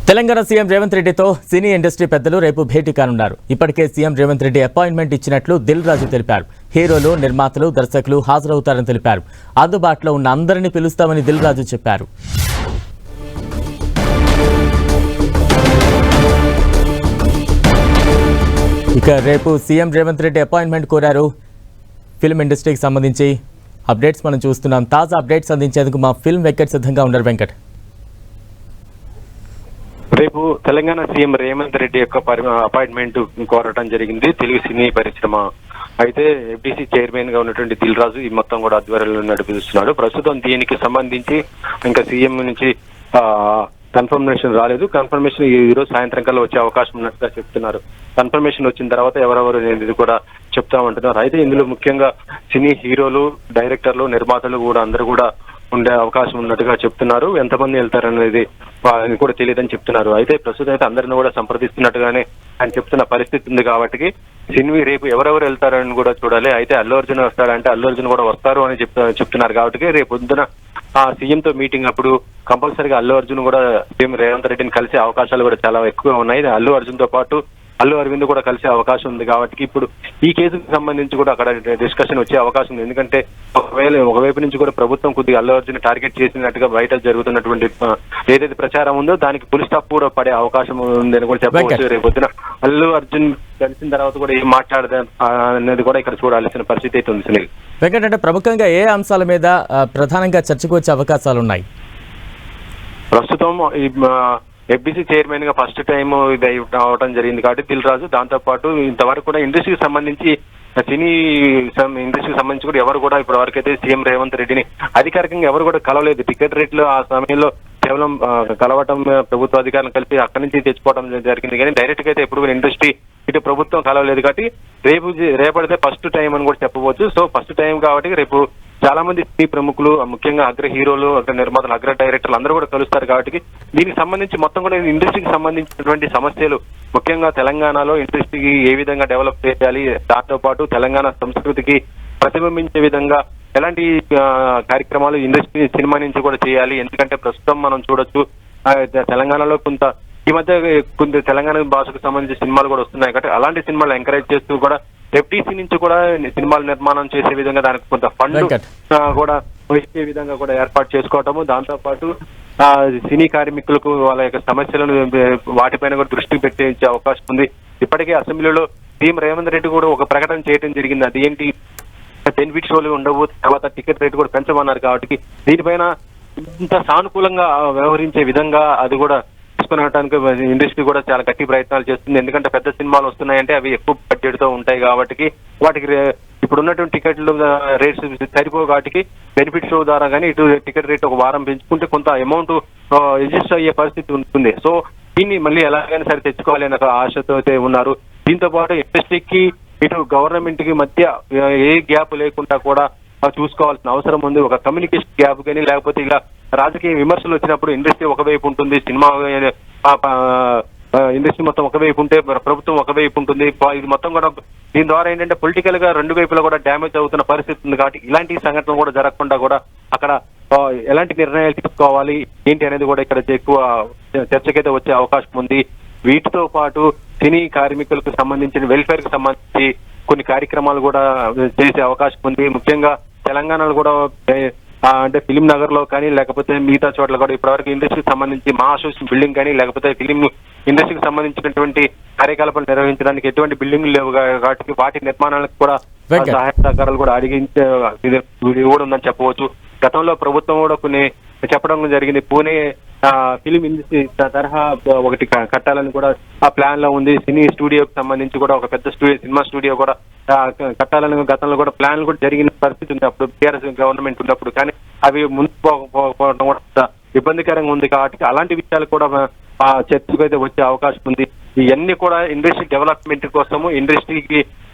Telangana CM Revanth రెడ్డితో cine industry పెద్దలు రేపు భేటీ కానున్నారు. ఇప్పటికే సీఎం రేవంత్ రెడ్డి అపాయింట్మెంట్ ఇచ్చినట్లు దిల్ రాజు తెలిపారు. హీరోలు, నిర్మాతలు, దర్శకులు హాజరవుతారని తెలిపారు. అందుబాటులో ఉన్న అందరినీ పిలుస్తామని దిల్ రాజు చెప్పారు. ఇక రేపు సీఎం రేవంత్ రెడ్డి అపాయింట్మెంట్ కోరారు. ఫిల్మ్ ఇండస్ట్రీకి సంబంధించి అప్డేట్స్ మనం చూస్తున్నాం. తాజా అప్డేట్స్ అందించేందుకు మా ఫిల్మ్ వెంకట్ సిద్ధంగా ఉన్నారు. వెంకట్, రేపు తెలంగాణ సీఎం రేవంత్ రెడ్డి యొక్క అపాయింట్మెంట్ కోరటం జరిగింది తెలుగు సినీ పరిశ్రమ. అయితే ఎఫ్డీసీ చైర్మన్ గా ఉన్నటువంటి దిల్ రాజు ఈ మొత్తం కూడా ఆధ్వర్యంలో నడిపిస్తున్నాడు. ప్రస్తుతం దీనికి సంబంధించి ఇంకా సీఎం నుంచి కన్ఫర్మేషన్ రాలేదు. కన్ఫర్మేషన్ ఈ రోజు సాయంత్రం కల్లా వచ్చే అవకాశం ఉన్నట్టుగా చెప్తున్నారు. కన్ఫర్మేషన్ వచ్చిన తర్వాత ఎవరెవరు ఇది కూడా చెప్తామంటున్నారు. అయితే ఇందులో ముఖ్యంగా సినీ హీరోలు, డైరెక్టర్లు, నిర్మాతలు కూడా అందరూ కూడా ఉండే అవకాశం ఉన్నట్టుగా చెప్తున్నారు. ఎంతమంది వెళ్తారనేది కూడా తెలియదని చెప్తున్నారు. అయితే ప్రస్తుతం అయితే అందరిని కూడా సంప్రదిస్తున్నట్టుగానే ఆయన చెప్తున్న పరిస్థితి ఉంది. కాబట్టి సినిమా రేపు ఎవరెవరు వెళ్తారని కూడా చూడాలి. అయితే అల్లు అర్జున్ వస్తాడంటే అల్లు అర్జున్ కూడా వస్తారు అని చెప్తున్నారు. కాబట్టి రేపు పొద్దున ఆ సీఎం తో మీటింగ్ అప్పుడు కంపల్సరీగా అల్లు అర్జున్ కూడా సీఎం రేవంత్ రెడ్డిని కలిసే అవకాశాలు కూడా చాలా ఎక్కువ ఉన్నాయి. అల్లు అర్జున్ తో పాటు అల్లు అరవింద్ కూడా కలిసే అవకాశం ఉంది. కాబట్టి ఇప్పుడు ఈ కేసుకు సంబంధించి కూడా అక్కడ డిస్కషన్ వచ్చే అవకాశం ఉంది. ఎందుకంటే ఒకవైపు నుంచి కూడా ప్రభుత్వం కొద్దిగా అల్లు అర్జున్ టార్గెట్ చేసినట్టుగా బయట జరుగుతున్నటువంటి ఏదైతే ప్రచారం ఉందో దానికి ఫుల్ స్టాప్ కూడా పడే అవకాశం ఉందని కూడా చెప్పవచ్చు. రేపు పొద్దున అల్లు అర్జున్ కలిసిన తర్వాత కూడా ఏం మాట్లాడదా అనేది కూడా ఇక్కడ చూడాల్సిన పరిస్థితి అయితే ఉంది. సునీల్, వెంకట్, అంటే ప్రముఖంగా ఏ అంశాల మీద ప్రధానంగా చర్చకు వచ్చే అవకాశాలు ఉన్నాయి? ప్రస్తుతం ఎఫ్డీసీ చైర్మన్ గా ఫస్ట్ టైం ఇది అవడం జరిగింది కాబట్టి దిల్ రాజు, దాంతో పాటు ఇంతవరకు కూడా ఇండస్ట్రీకి సంబంధించి సినీ ఇండస్ట్రీకి సంబంధించి కూడా ఎవరు కూడా ఇప్పటి వరకు అయితే సీఎం రేవంత్ రెడ్డిని అధికారికంగా ఎవరు కూడా కలవలేదు. టికెట్ రేట్లు ఆ సమయంలో కేవలం కలవటం, ప్రభుత్వ అధికారులను కలిపి అక్కడి నుంచి తెచ్చుకోవడం జరిగింది. కానీ డైరెక్ట్ గా అయితే ఎప్పుడు కూడా ఇండస్ట్రీ ఇటు ప్రభుత్వం కలవలేదు. కాబట్టి రేపడితే ఫస్ట్ టైం అని కూడా చెప్పవచ్చు. సో ఫస్ట్ టైం కాబట్టి రేపు చాలా మంది సినీ ప్రముఖులు, ముఖ్యంగా అగ్ర హీరోలు, అగ్ర నిర్మాతలు, అగ్ర డైరెక్టర్లు అందరూ కూడా కలుస్తారు. కాబట్టి దీనికి సంబంధించి మొత్తం కూడా ఇండస్ట్రీకి సంబంధించినటువంటి సమస్యలు, ముఖ్యంగా తెలంగాణలో ఇండస్ట్రీకి ఏ విధంగా డెవలప్ చేయాలి, దాంతో పాటు తెలంగాణ సంస్కృతికి ప్రతిబింబించే విధంగా ఎలాంటి కార్యక్రమాలు ఇండస్ట్రీ సినిమా నుంచి కూడా చేయాలి. ఎందుకంటే ప్రస్తుతం మనం చూడొచ్చు తెలంగాణలో ఈ మధ్య కొంత తెలంగాణ భాషకు సంబంధించిన సినిమాలు కూడా వస్తున్నాయి. కాబట్టి అలాంటి సినిమాలు ఎంకరేజ్ చేస్తూ కూడా ఎఫ్టీసీ నుంచి కూడా సినిమాల నిర్మాణం చేసే విధంగా దానికి కొంత ఫండ్ కూడా వచ్చే విధంగా కూడా ఏర్పాటు చేసుకోవటము, దాంతో పాటు సినీ కార్మికులకు వాళ్ళ యొక్క సమస్యలను వాటిపైన కూడా దృష్టి పెట్టే అవకాశం ఉంది. ఇప్పటికే అసెంబ్లీలో సీఎం రేవంత్ రెడ్డి కూడా ఒక ప్రకటన చేయడం జరిగింది. అది ఏంటి, బెనిఫిట్ షోలు ఉండవు, తర్వాత టికెట్ రేట్ కూడా పెంచమన్నారు. కాబట్టి దీనిపైన ఇంత సానుకూలంగా వ్యవహరించే విధంగా అది కూడా తీసుకునడానికి ఇండస్ట్రీ కూడా చాలా గట్టి ప్రయత్నాలు చేస్తుంది. ఎందుకంటే పెద్ద సినిమాలు వస్తున్నాయంటే అవి ఎక్కువ బడ్జెట్ తో ఉంటాయి. కాబట్టి వాటికి ఇప్పుడు ఉన్నటువంటి టికెట్లు రేట్స్ సరిపోవు. కాబట్టి బెనిఫిట్ షో ద్వారా కానీ ఇటు టికెట్ రేట్ ఒక వారం పెంచుకుంటే కొంత అమౌంట్ అడ్జస్ట్ అయ్యే పరిస్థితి ఉంటుంది. సో దీన్ని మళ్ళీ ఎలాగైనా సరే తెచ్చుకోవాలి అనే ఆశతో అయితే ఉన్నారు. దీంతో పాటు ఇండస్ట్రీకి ఇటు గవర్నమెంట్ కి మధ్య ఏ గ్యాప్ లేకుండా కూడా చూసుకోవాల్సిన అవసరం ఉంది. ఒక కమ్యూనికేషన్ గ్యాప్ కానీ లేకపోతే ఇలా రాజకీయ విమర్శలు వచ్చినప్పుడు ఇండస్ట్రీ ఒకవైపు ఉంటుంది, సినిమా ఇండస్ట్రీ మొత్తం ఒకవైపు ఉంటే ప్రభుత్వం ఒకవైపు ఉంటుంది. ఇది మొత్తం కూడా దీని ద్వారా ఏంటంటే పొలిటికల్ గా రెండు వైపులా కూడా డ్యామేజ్ అవుతున్న పరిస్థితి ఉంది. కాబట్టి ఇలాంటి సంఘటనలు కూడా జరగకుండా కూడా అక్కడ ఎలాంటి నిర్ణయాలు తీసుకోవాలి ఏంటి అనేది కూడా ఇక్కడ ఎక్కువ చర్చకైతే వచ్చే అవకాశం ఉంది. వీటితో పాటు సినీ కార్మికులకు సంబంధించిన వెల్ఫేర్ కి సంబంధించి కొన్ని కార్యక్రమాలు కూడా చేసే అవకాశం ఉంది. ముఖ్యంగా తెలంగాణలో కూడా అంటే ఫిలిం నగర్ లో కానీ లేకపోతే మిగతా చోట్ల కూడా ఇప్పటివరకు ఇండస్ట్రీకి సంబంధించి మా అసోసియేషన్ బిల్డింగ్ కానీ లేకపోతే ఫిలిం ఇండస్ట్రీకి సంబంధించినటువంటి కార్యకలాపాలు నిర్వహించడానికి ఎటువంటి బిల్డింగ్లు లేవు. కాబట్టి వాటి నిర్మాణాలకు కూడా సహాయ సహకారాలు కూడా అడిగించే కూడా ఉందని చెప్పవచ్చు. గతంలో ప్రభుత్వం కూడా కొన్ని చెప్పడం జరిగింది. పూణే ఫిలిం ఇండస్ట్రీ తరహా ఒకటి కట్టాలని కూడా ఆ ప్లాన్ లో ఉంది. సినీ స్టూడియోకి సంబంధించి కూడా ఒక పెద్ద సినిమా స్టూడియో కూడా కట్టాలని గతంలో కూడా ప్లాన్లు కూడా జరిగిన పరిస్థితి ఉంది అప్పుడు టీఆర్ఎస్ గవర్నమెంట్ ఉన్నప్పుడు. కానీ అవి ముందుకు పోకపోవడం కూడా ఇబ్బందికరంగా ఉంది. కాబట్టి అలాంటి విషయాలు కూడా చర్చకు అయితే వచ్చే అవకాశం ఉంది. ఇవన్నీ కూడా ఇండస్ట్రీ డెవలప్మెంట్ కోసము ఇండస్ట్రీకి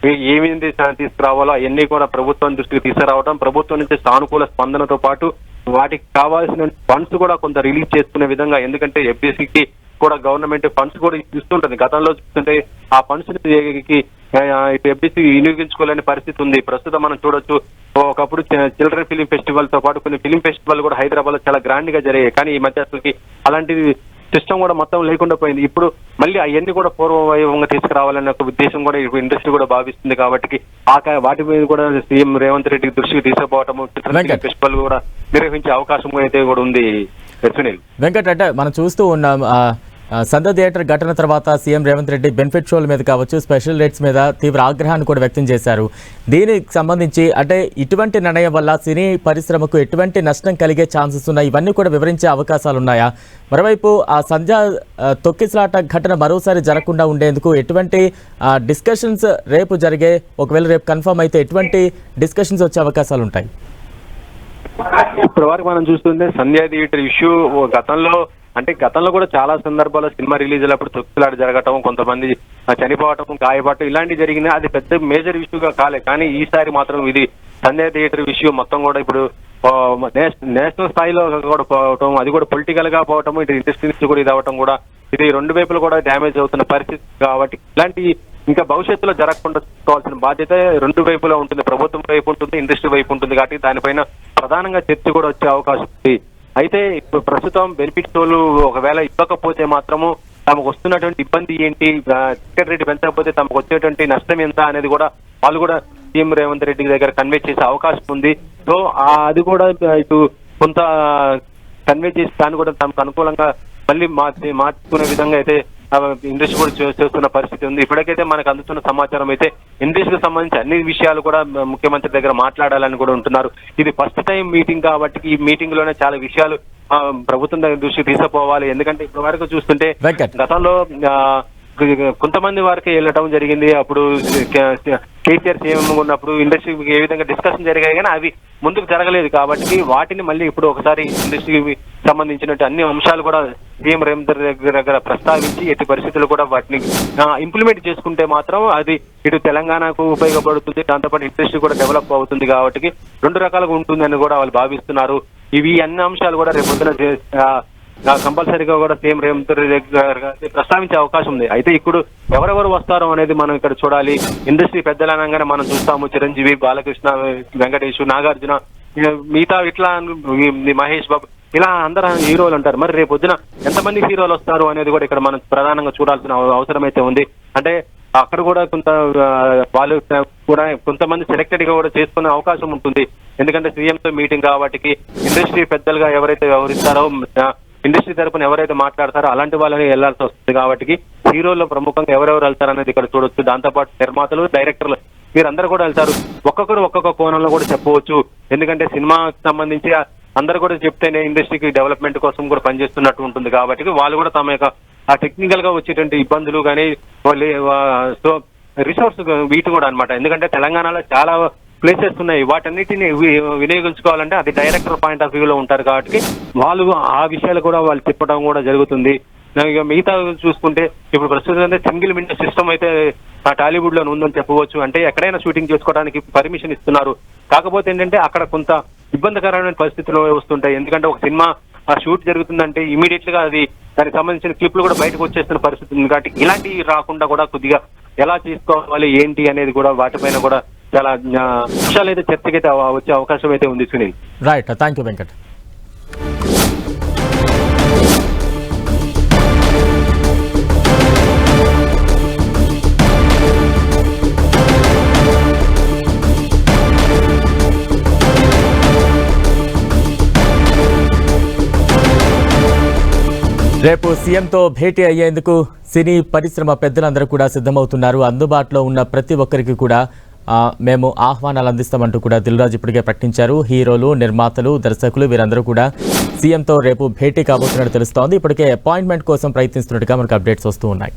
ఏమేమి తీసుకురావాలో అవన్నీ కూడా ప్రభుత్వం దృష్టికి తీసుకురావడం, ప్రభుత్వం నుంచి సానుకూల స్పందనతో పాటు వాటికి కావాల్సిన ఫండ్స్ కూడా కొంత రిలీజ్ చేసుకునే విధంగా. ఎందుకంటే ఎఫ్డీసీకి కూడా గవర్నమెంట్ ఫండ్స్ కూడా ఇస్తుంటుంది. గతంలో చూస్తుంటే ఆ ఫండ్స్ ఎఫ్డీసీ వినియోగించుకోలేని పరిస్థితి ఉంది. ప్రస్తుతం మనం చూడొచ్చు ఒకప్పుడు చిల్డ్రన్ ఫిలిం ఫెస్టివల్ తో పాటు కొన్ని ఫిలిం ఫెస్టివల్ కూడా హైదరాబాద్ లో చాలా గ్రాండ్ గా జరిగాయి. కానీ ఈ మధ్య అసలుకి అలాంటివి సిస్టమ్ కూడా మొత్తం లేకుండా పోయింది. ఇప్పుడు మళ్ళీ అవన్నీ కూడా పూర్వ వైభవంగా తీసుకురావాలన్న ఒక ఉద్దేశం కూడా ఇప్పుడు ఇండస్ట్రీ కూడా భావిస్తుంది. కాబట్టి వాటి మీద కూడా సీఎం రేవంత్ రెడ్డి దృష్టికి తీసుకుపోవటము, ఫెస్టివల్ కూడా నిర్వహించే అవకాశం అయితే కూడా ఉంది. సునీల్, వెంకట్, అంటే మనం చూస్తూ ఉన్నాం సంధ్య థియేటర్ ఘటన తర్వాత సీఎం రేవంత్ రెడ్డి బెనిఫిట్ షోల మీద కావచ్చు, స్పెషల్ రేట్స్ మీద తీవ్ర ఆగ్రహాన్ని కూడా వ్యక్తం చేశారు. దీనికి సంబంధించి అంటే ఇటువంటి నిర్ణయం వల్ల సినీ పరిశ్రమకు ఎటువంటి నష్టం కలిగే ఛాన్సెస్ ఉన్నాయి, ఇవన్నీ కూడా వివరించే అవకాశాలు ఉన్నాయా? మరోవైపు ఆ సంధ్య తొక్కిసలాట ఘటన మరోసారి జరగకుండా ఉండేందుకు ఎటువంటి డిస్కషన్స్ రేపు జరిగే, ఒకవేళ రేపు కన్ఫర్మ్ అయితే ఎటువంటి డిస్కషన్స్ వచ్చే అవకాశాలు ఉంటాయి? ఇప్పటి వరకు మనం చూస్తుంటే సంధ్య థియేటర్ ఇష్యూ గతంలో కూడా చాలా సందర్భాల్లో సినిమా రిలీజ్ అయినప్పుడు తొక్కిసలాట జరగటం, కొంతమంది చనిపోవటం, గాయపడటం ఇలాంటివి జరిగింది. అది పెద్ద మేజర్ ఇష్యూగా కాలే. కానీ ఈసారి మాత్రం ఇది సంధ్య థియేటర్ ఇష్యూ మొత్తం కూడా ఇప్పుడు నేషనల్ స్థాయిలో కూడా పోవటం, అది కూడా పొలిటికల్ గా పోవటం, ఇటు ఇండస్ట్రీ నుంచి కూడా ఇది అవటం కూడా ఇది రెండు వైపులు కూడా డ్యామేజ్ అవుతున్న పరిస్థితి. కాబట్టి ఇలాంటి ఇంకా భవిష్యత్తులో జరగకుండా చూసుకోవాల్సిన బాధ్యత రెండు వైపులో ఉంటుంది. ప్రభుత్వం వైపు ఉంటుంది, ఇండస్ట్రీ వైపు ఉంటుంది. కాబట్టి దానిపైన ప్రధానంగా చర్చ కూడా వచ్చే అవకాశం ఉంది. అయితే ఇప్పుడు ప్రస్తుతం బెనిఫిట్ షోలు ఒకవేళ ఇవ్వకపోతే మాత్రము తమకు వస్తున్నటువంటి ఇబ్బంది ఏంటి, టికెట్ రేటు పెంచకపోతే తమకు వచ్చేటువంటి నష్టం ఎంత అనేది కూడా వాళ్ళు కూడా సీఎం రేవంత్ రెడ్డి దగ్గర కన్వే చేసే అవకాశం ఉంది. సో అది కూడా ఇటు కొంత కన్వే చేసి దాన్ని కూడా తమకు అనుకూలంగా మళ్ళీ మార్చుకునే విధంగా అయితే ఇండస్ట్రీ కూడా చేస్తున్న పరిస్థితి ఉంది. ఇప్పటికైతే మనకు అందుతున్న సమాచారం అయితే ఇండస్ట్రీకి సంబంధించి అన్ని విషయాలు కూడా ముఖ్యమంత్రి దగ్గర మాట్లాడాలని కూడా ఉంటున్నారు. ఇది ఫస్ట్ టైం మీటింగ్ కాబట్టి ఈ మీటింగ్ లోనే చాలా విషయాలు ప్రభుత్వం దగ్గర దృష్టికి తీసుకుపోవాలి. ఎందుకంటే ఇప్పటి వరకు చూస్తుంటే గతంలో కొంతమంది వారికి వెళ్ళటం జరిగింది. అప్పుడు కేసీఆర్ సీఎం ఉన్నప్పుడు ఇండస్ట్రీకి ఏ విధంగా డిస్కషన్ జరిగాయి, కానీ అవి ముందుకు జరగలేదు. కాబట్టి వాటిని మళ్ళీ ఇప్పుడు ఒకసారి ఇండస్ట్రీకి సంబంధించినట్టు అన్ని అంశాలు కూడా సీఎం రేవంత్ దగ్గర ప్రస్తావించి ఎట్టి పరిస్థితులు కూడా వాటిని ఇంప్లిమెంట్ చేసుకుంటే మాత్రం అది ఇటు తెలంగాణకు ఉపయోగపడుతుంది, దాంతోపాటు ఇండస్ట్రీ కూడా డెవలప్ అవుతుంది. కాబట్టి రెండు రకాలుగా ఉంటుందని కూడా వాళ్ళు భావిస్తున్నారు. ఇవి అన్ని అంశాలు కూడా రేపు పొద్దున కంపల్సరీగా కూడా సీఎం రేవంత్ రెడ్డి ప్రస్తావించే అవకాశం ఉంది. అయితే ఇప్పుడు ఎవరెవరు వస్తారో అనేది మనం ఇక్కడ చూడాలి. ఇండస్ట్రీ పెద్దలు అనగానే మనం చూస్తాము చిరంజీవి, బాలకృష్ణ, వెంకటేష్, నాగార్జున, మిగతా ఇట్లా మహేష్ బాబు, ఇలా అందరూ హీరోలు అంటారు. మరి రేపు పొద్దున ఎంతమంది హీరోలు వస్తారు అనేది కూడా ఇక్కడ మనం ప్రధానంగా చూడాల్సిన అవసరం అయితే ఉంది. అంటే అక్కడ కూడా కొంత వాళ్ళు కూడా కొంతమంది సెలెక్టెడ్ గా కూడా చేసుకునే అవకాశం ఉంటుంది. ఎందుకంటే సీఎంతో మీటింగ్ కాబట్టి ఇండస్ట్రీ పెద్దలుగా ఎవరైతే వ్యవహరిస్తారో, ఇండస్ట్రీ తరపున ఎవరైతే మాట్లాడతారో అలాంటి వాళ్ళని వెళ్లాల్సి వస్తుంది. కాబట్టి హీరోల్లో ప్రముఖంగా ఎవరెవరు వెళ్తారనేది ఇక్కడ చూడొచ్చు. దాంతోపాటు నిర్మాతలు, డైరెక్టర్లు వీరందరూ కూడా వెళ్తారు. ఒక్కొక్కరు ఒక్కొక్క కోణంలో కూడా చెప్పవచ్చు. ఎందుకంటే సినిమాకి సంబంధించి అందరూ కూడా చెప్తేనే ఇండస్ట్రీకి డెవలప్మెంట్ కోసం కూడా పనిచేస్తున్నట్టు ఉంటుంది. కాబట్టి వాళ్ళు కూడా తమ యొక్క టెక్నికల్ గా వచ్చేటువంటి ఇబ్బందులు కానీ సో రిసోర్స్ వీటి కూడా అనమాట. ఎందుకంటే తెలంగాణలో చాలా ప్లేసెస్ ఉన్నాయి, వాటన్నిటిని వినియోగించుకోవాలంటే అది డైరెక్టర్ పాయింట్ ఆఫ్ వ్యూలో ఉంటారు. కాబట్టి వాళ్ళు ఆ విషయాలు కూడా వాళ్ళు చెప్పడం కూడా జరుగుతుంది. ఇక మిగతా చూసుకుంటే ఇప్పుడు ప్రస్తుతం సింగిల్ విండో సిస్టమ్ అయితే టాలీవుడ్ లో ఉందని చెప్పవచ్చు. అంటే ఎక్కడైనా షూటింగ్ చేసుకోవడానికి పర్మిషన్ ఇస్తున్నారు. కాకపోతే ఏంటంటే అక్కడ కొంత ఇబ్బందికరమైన పరిస్థితులు వస్తుంటాయి. ఎందుకంటే ఒక సినిమా షూట్ జరుగుతుందంటే ఇమీడియట్ గా అది దానికి సంబంధించిన క్లిప్లు కూడా బయటకు వచ్చేస్తున్న పరిస్థితి ఉంది. కాబట్టి ఇలాంటివి రాకుండా కూడా కొద్దిగా ఎలా చేసుకోవాలి ఏంటి అనేది కూడా వాటిపైన కూడా చాలా విషయాలు అయితే చర్చకైతే వచ్చే అవకాశం అయితే ఉంది. Sunil, right, thank you Venkat. రేపు సీఎంతో భేటీ అయ్యేందుకు సినీ పరిశ్రమ పెద్దలందరూ కూడా సిద్ధమవుతున్నారు. అందుబాటులో ఉన్న ప్రతి ఒక్కరికి కూడా మేము ఆహ్వానాలు అందిస్తామంటూ కూడా దిల్ రాజు ఇప్పటికే ప్రకటించారు. హీరోలు, నిర్మాతలు, దర్శకులు వీరందరూ కూడా సీఎంతో రేపు భేటీ కాబోతున్నట్టు తెలుస్తోంది. ఇప్పటికే అపాయింట్మెంట్ కోసం ప్రయత్నిస్తున్నట్టుగా మనకు అప్డేట్స్ వస్తూ ఉన్నాయి.